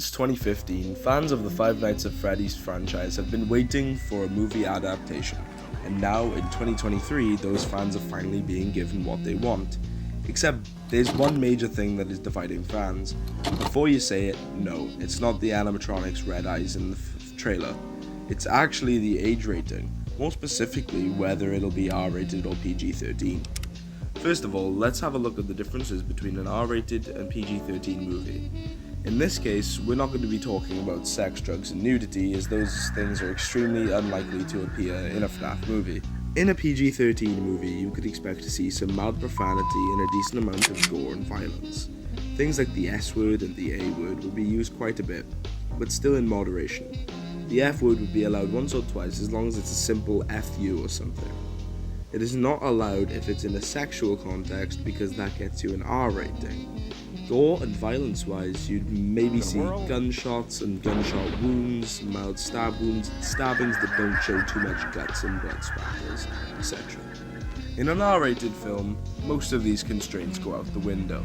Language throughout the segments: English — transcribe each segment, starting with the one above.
Since 2015, fans of the Five Nights at Freddy's franchise have been waiting for a movie adaptation, and now in 2023, those fans are finally being given what they want. Except, there's one major thing that is dividing fans. Before you say it, no, it's not the animatronics red eyes in the trailer. It's actually the age rating, more specifically whether it'll be R-rated or PG-13. First of all, let's have a look at the differences between an R-rated and PG-13 movie. In this case, we're not going to be talking about sex, drugs, and nudity, as those things are extremely unlikely to appear in a FNAF movie. In a PG-13 movie, you could expect to see some mild profanity and a decent amount of gore and violence. Things like the S word and the A word would be used quite a bit, but still in moderation. The F word would be allowed once or twice as long as it's a simple FU or something. It is not allowed if it's in a sexual context because that gets you an R rating. Gore and violence-wise, you'd maybe see gunshots and gunshot wounds, mild stab wounds, stabbings that don't show too much guts and blood spatters, etc. In an R-rated film, most of these constraints go out the window.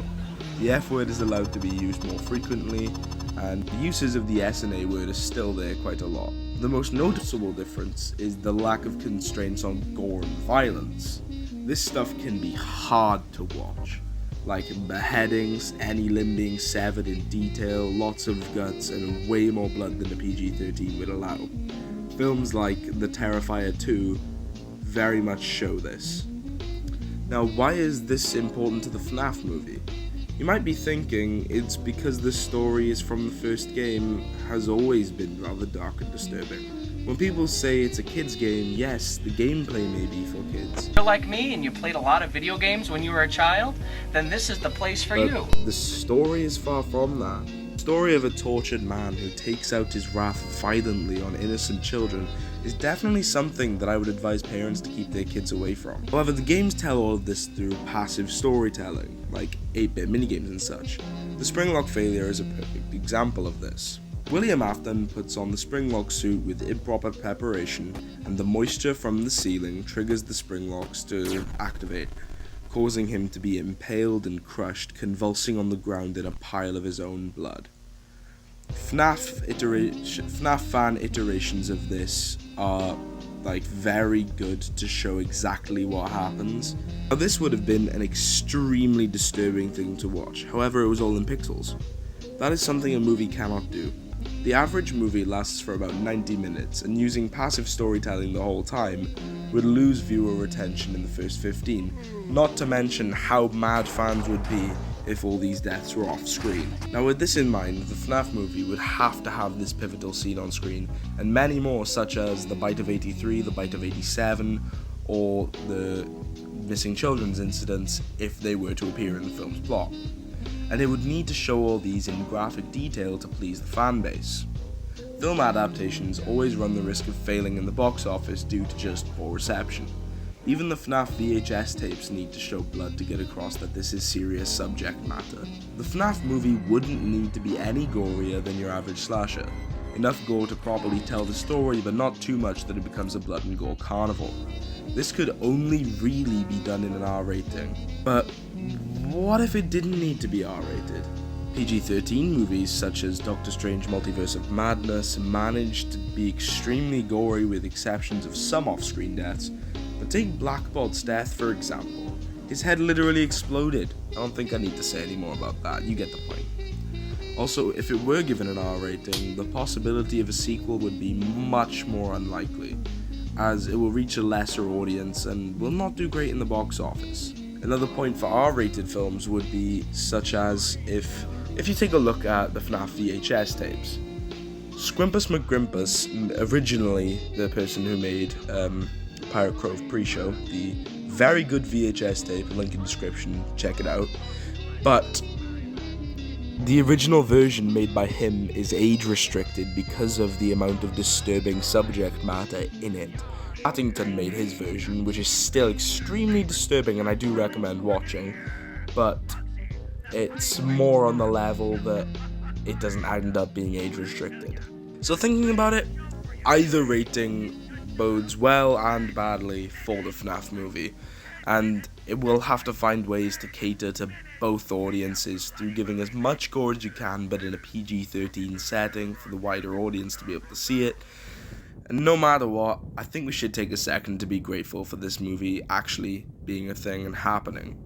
The F word is allowed to be used more frequently, and the uses of the S and A word are still there quite a lot. The most noticeable difference is the lack of constraints on gore and violence. This stuff can be hard to watch. Like beheadings, any limb being severed in detail, lots of guts, and way more blood than a PG-13 would allow. Films like The Terrifier 2 very much show this. Now, why is this important to the FNAF movie? You might be thinking it's because the stories from the first game has always been rather dark and disturbing. When people say it's a kid's game, yes, the gameplay may be for kids. If you're like me and you played a lot of video games when you were a child, then this is the place for you. The story is far from that. The story of a tortured man who takes out his wrath violently on innocent children is definitely something that I would advise parents to keep their kids away from. However, the games tell all of this through passive storytelling, like 8-bit minigames and such. The Springlock failure is a perfect example of this. William Afton puts on the Springlock suit with improper preparation, and the moisture from the ceiling triggers the Springlocks to activate, causing him to be impaled and crushed, convulsing on the ground in a pile of his own blood. FNAF fan iterations of this are very good to show exactly what happens. Now, this would have been an extremely disturbing thing to watch, however it was all in pixels. That is something a movie cannot do. The average movie lasts for about 90 minutes, and using passive storytelling the whole time would lose viewer retention in the first 15, not to mention how mad fans would be if all these deaths were off screen. Now, with this in mind, the FNAF movie would have to have this pivotal scene on screen, and many more, such as the Bite of 83, the Bite of 87, or the missing children's incidents if they were to appear in the film's plot. And it would need to show all these in graphic detail to please the fanbase. Film adaptations always run the risk of failing in the box office due to just poor reception. Even the FNAF VHS tapes need to show blood to get across that this is serious subject matter. The FNAF movie wouldn't need to be any gorier than your average slasher. Enough gore to properly tell the story, but not too much that it becomes a blood and gore carnival. This could only really be done in an R rating. But what if it didn't need to be R-rated? PG-13 movies such as Doctor Strange Multiverse of Madness managed to be extremely gory with exceptions of some off-screen deaths, but take Blackbolt's death for example. His head literally exploded. I don't think I need to say any more about that, you get the point. Also, if it were given an R rating, the possibility of a sequel would be much more unlikely, as it will reach a lesser audience and will not do great in the box office. Another point for R-rated films would be such as if you take a look at the FNAF VHS tapes. Scrimpus McGrimpus, originally the person who made Pirate Cove pre-show, the very good VHS tape, link in description, check it out. But the original version made by him is age restricted because of the amount of disturbing subject matter in it. Paddington made his version, which is still extremely disturbing and I do recommend watching, but it's more on the level that it doesn't end up being age restricted. So thinking about it, either rating bodes well and badly for the FNAF movie, and it will have to find ways to cater to both audiences through giving as much gore as you can, but in a PG-13 setting for the wider audience to be able to see it. And no matter what, I think we should take a second to be grateful for this movie actually being a thing and happening.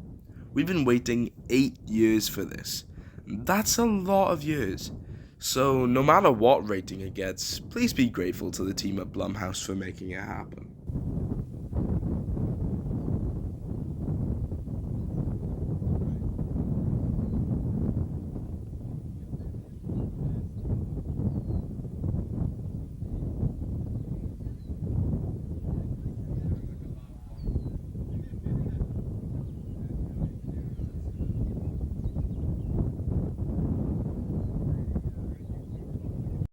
We've been waiting 8 years for this. That's a lot of years. So no matter what rating it gets, please be grateful to the team at Blumhouse for making it happen.